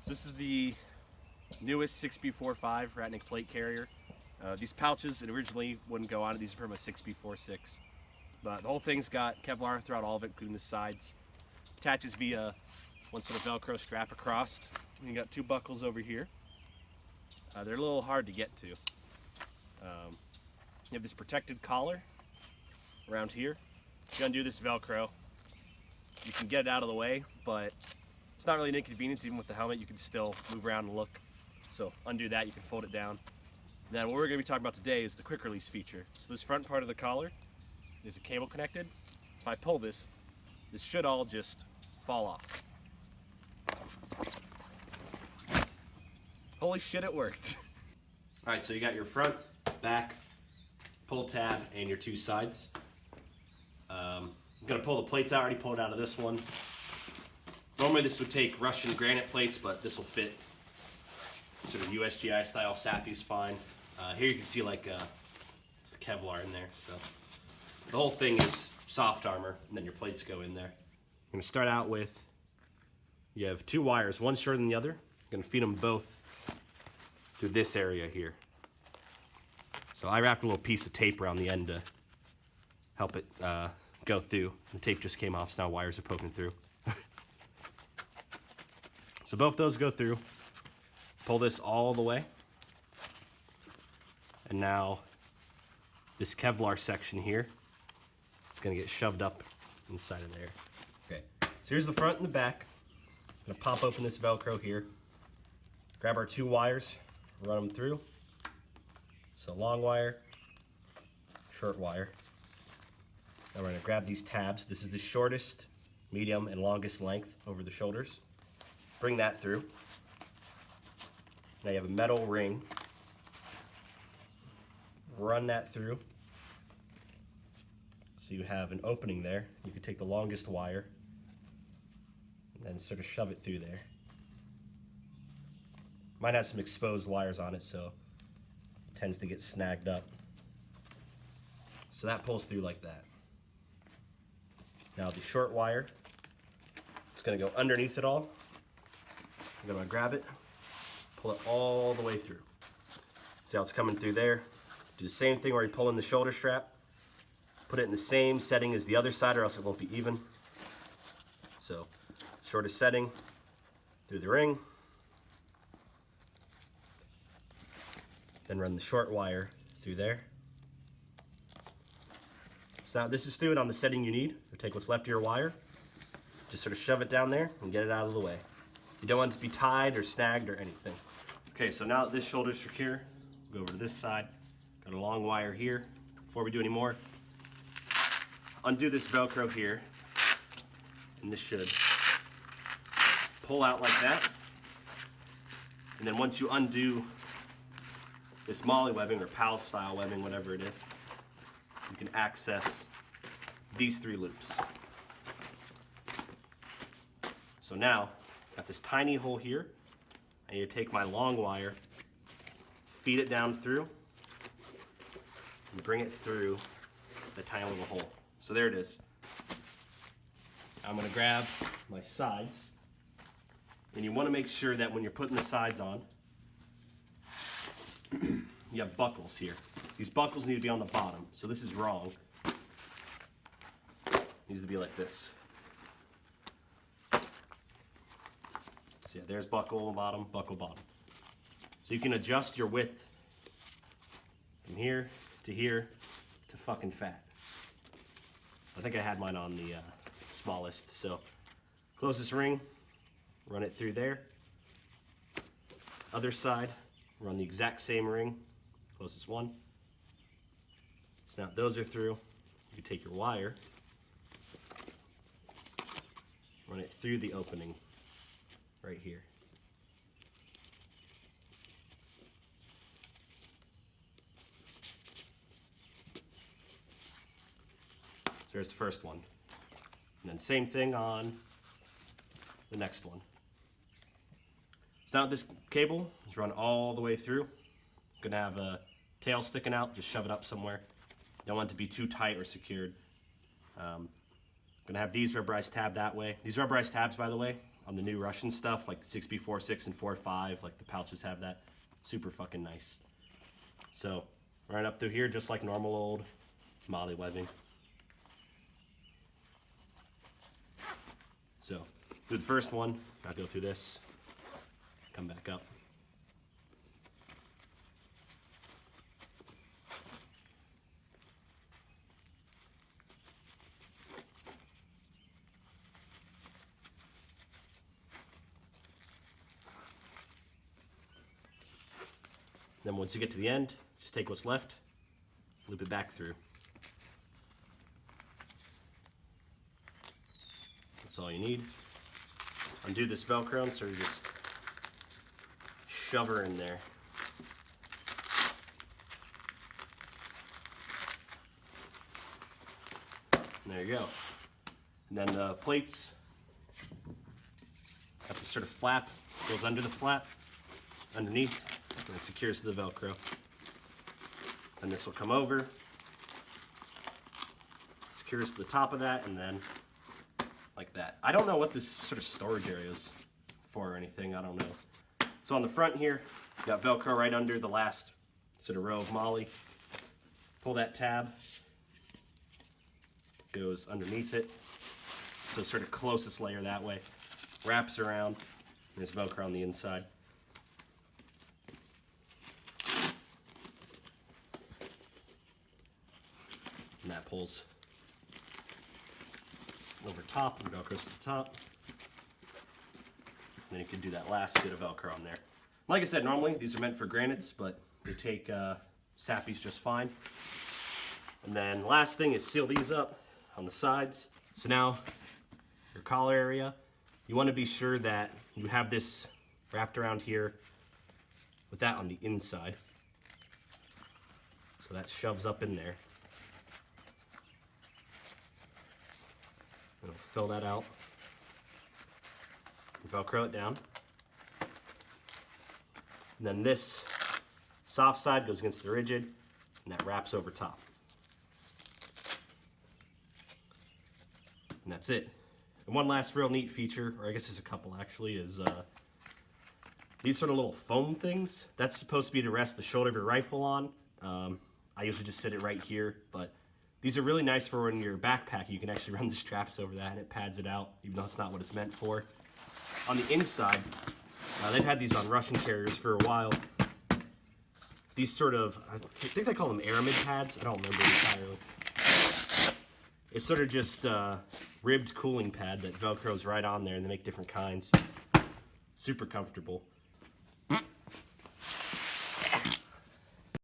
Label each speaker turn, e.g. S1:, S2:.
S1: So this is the newest 6B45 Ratnik plate carrier. These pouches originally wouldn't go on it. These are from a 6B46. But the whole thing's got Kevlar throughout all of it, including the sides. Attaches via one sort of Velcro strap across. And you got two buckles over here. They're a little hard to get to. You have this protected collar around here. If you undo this Velcro, you can get it out of the way, but it's not really an inconvenience. Even with the helmet, you can still move around and look. So undo that, you can fold it down. Then what we're going to be talking about today is the quick release feature. So this front part of the collar, there's a cable connected. If I pull this, this should all just fall off. Holy shit, it worked. All right, so you got your front, back, pull tab, and your two sides. I'm gonna pull the plates out. I already pulled out of this one. Normally this would take Russian granite plates, but this will fit sort of USGI style. Sappy's fine. Here you can see like it's the Kevlar in there. So the whole thing is soft armor, and then your plates go in there. I'm gonna start out with, you have two wires, one shorter than the other. I'm gonna feed them both through this area here. So I wrapped a little piece of tape around the end to help it go through. The tape just came off, so now wires are poking through. So both those go through. Pull this all the way. And now this Kevlar section here is gonna get shoved up inside of there. Okay, so here's the front and the back. I'm gonna pop open this Velcro here. Grab our two wires, run them through. So long wire, short wire. Now we're gonna grab these tabs. This is the shortest, medium, and longest length over the shoulders. Bring that through. Now you have a metal ring. Run that through. So you have an opening there. You can take the longest wire and then sort of shove it through there. Mine has some exposed wires on it, so it tends to get snagged up. So that pulls through like that. Now the short wire, it's gonna go underneath it all. I'm gonna grab it, pull it all the way through. See how it's coming through there? Do the same thing where you pull in the shoulder strap. Put it in the same setting as the other side or else it won't be even. So, shortest setting, through the ring. Then run the short wire through there. So now this is through it on the setting you need. Or take what's left of your wire, just sort of shove it down there and get it out of the way. You don't want it to be tied or snagged or anything. Okay, so now that this shoulder's secure, we'll go over to this side. Got a long wire here. Before we do any more, undo this Velcro here, and this should pull out like that. And then once you undo this MOLLE webbing or PAL style webbing, whatever it is, you can access these three loops. So now, got this tiny hole here, and you take my long wire, feed it down through, and bring it through the tiny little hole. So there it is. I'm gonna grab my sides, and you wanna make sure that when you're putting the sides on, you have buckles here. These buckles need to be on the bottom, so this is wrong. It needs to be like this. So yeah, there's buckle bottom, buckle bottom. So you can adjust your width from here to fucking fat. I think I had mine on the smallest. So close this ring, run it through there. Other side, run the exact same ring, closest one. So now those are through. You take your wire, run it through the opening right here. So there's the first one. And then same thing on the next one. So now this cable is run all the way through. Gonna have a tail sticking out, just shove it up somewhere. Don't want it to be too tight or secured. Gonna have these rubberized tab that way. These rubberized tabs, by the way, on the new Russian stuff, like the 6B46 and 45, like the pouches have that. Super fucking nice. So, right up through here, just like normal old MOLLE webbing. So, through the first one, I'll go through this, come back up. Then once you get to the end, just take what's left, loop it back through. That's all you need. Undo this Velcro and sort of just shove her in there. And there you go. And then the plates have this sort of flap, goes under the flap, underneath, and it secures to the Velcro. And this will come over, secures to the top of that, and then like that. I don't know what this sort of storage area is for or anything, I don't know. So on the front here, you got Velcro right under the last sort of row of MOLLE. Pull that tab, goes underneath it. So sort of closest layer that way. Wraps around, and there's Velcro on the inside. And that pulls over top and Velcros to the top. And then you can do that last bit of Velcro on there. Like I said, normally these are meant for granites, but they take sappies just fine. And then last thing is seal these up on the sides. So now your collar area, you want to be sure that you have this wrapped around here with that on the inside. So that shoves up in there. It'll fill that out. Velcro it down. And then this soft side goes against the rigid, and that wraps over top. And that's it. And one last real neat feature, or I guess there's a couple actually, is these sort of little foam things. That's supposed to be to rest the shoulder of your rifle on. I usually just sit it right here, but these are really nice for when you're backpacking. You can actually run the straps over that and it pads it out, even though it's not what it's meant for. On the inside, they've had these on Russian carriers for a while. These sort of, I think they call them aramid pads. I don't remember entirely. It's sort of just a ribbed cooling pad that Velcros right on there, and they make different kinds. Super comfortable.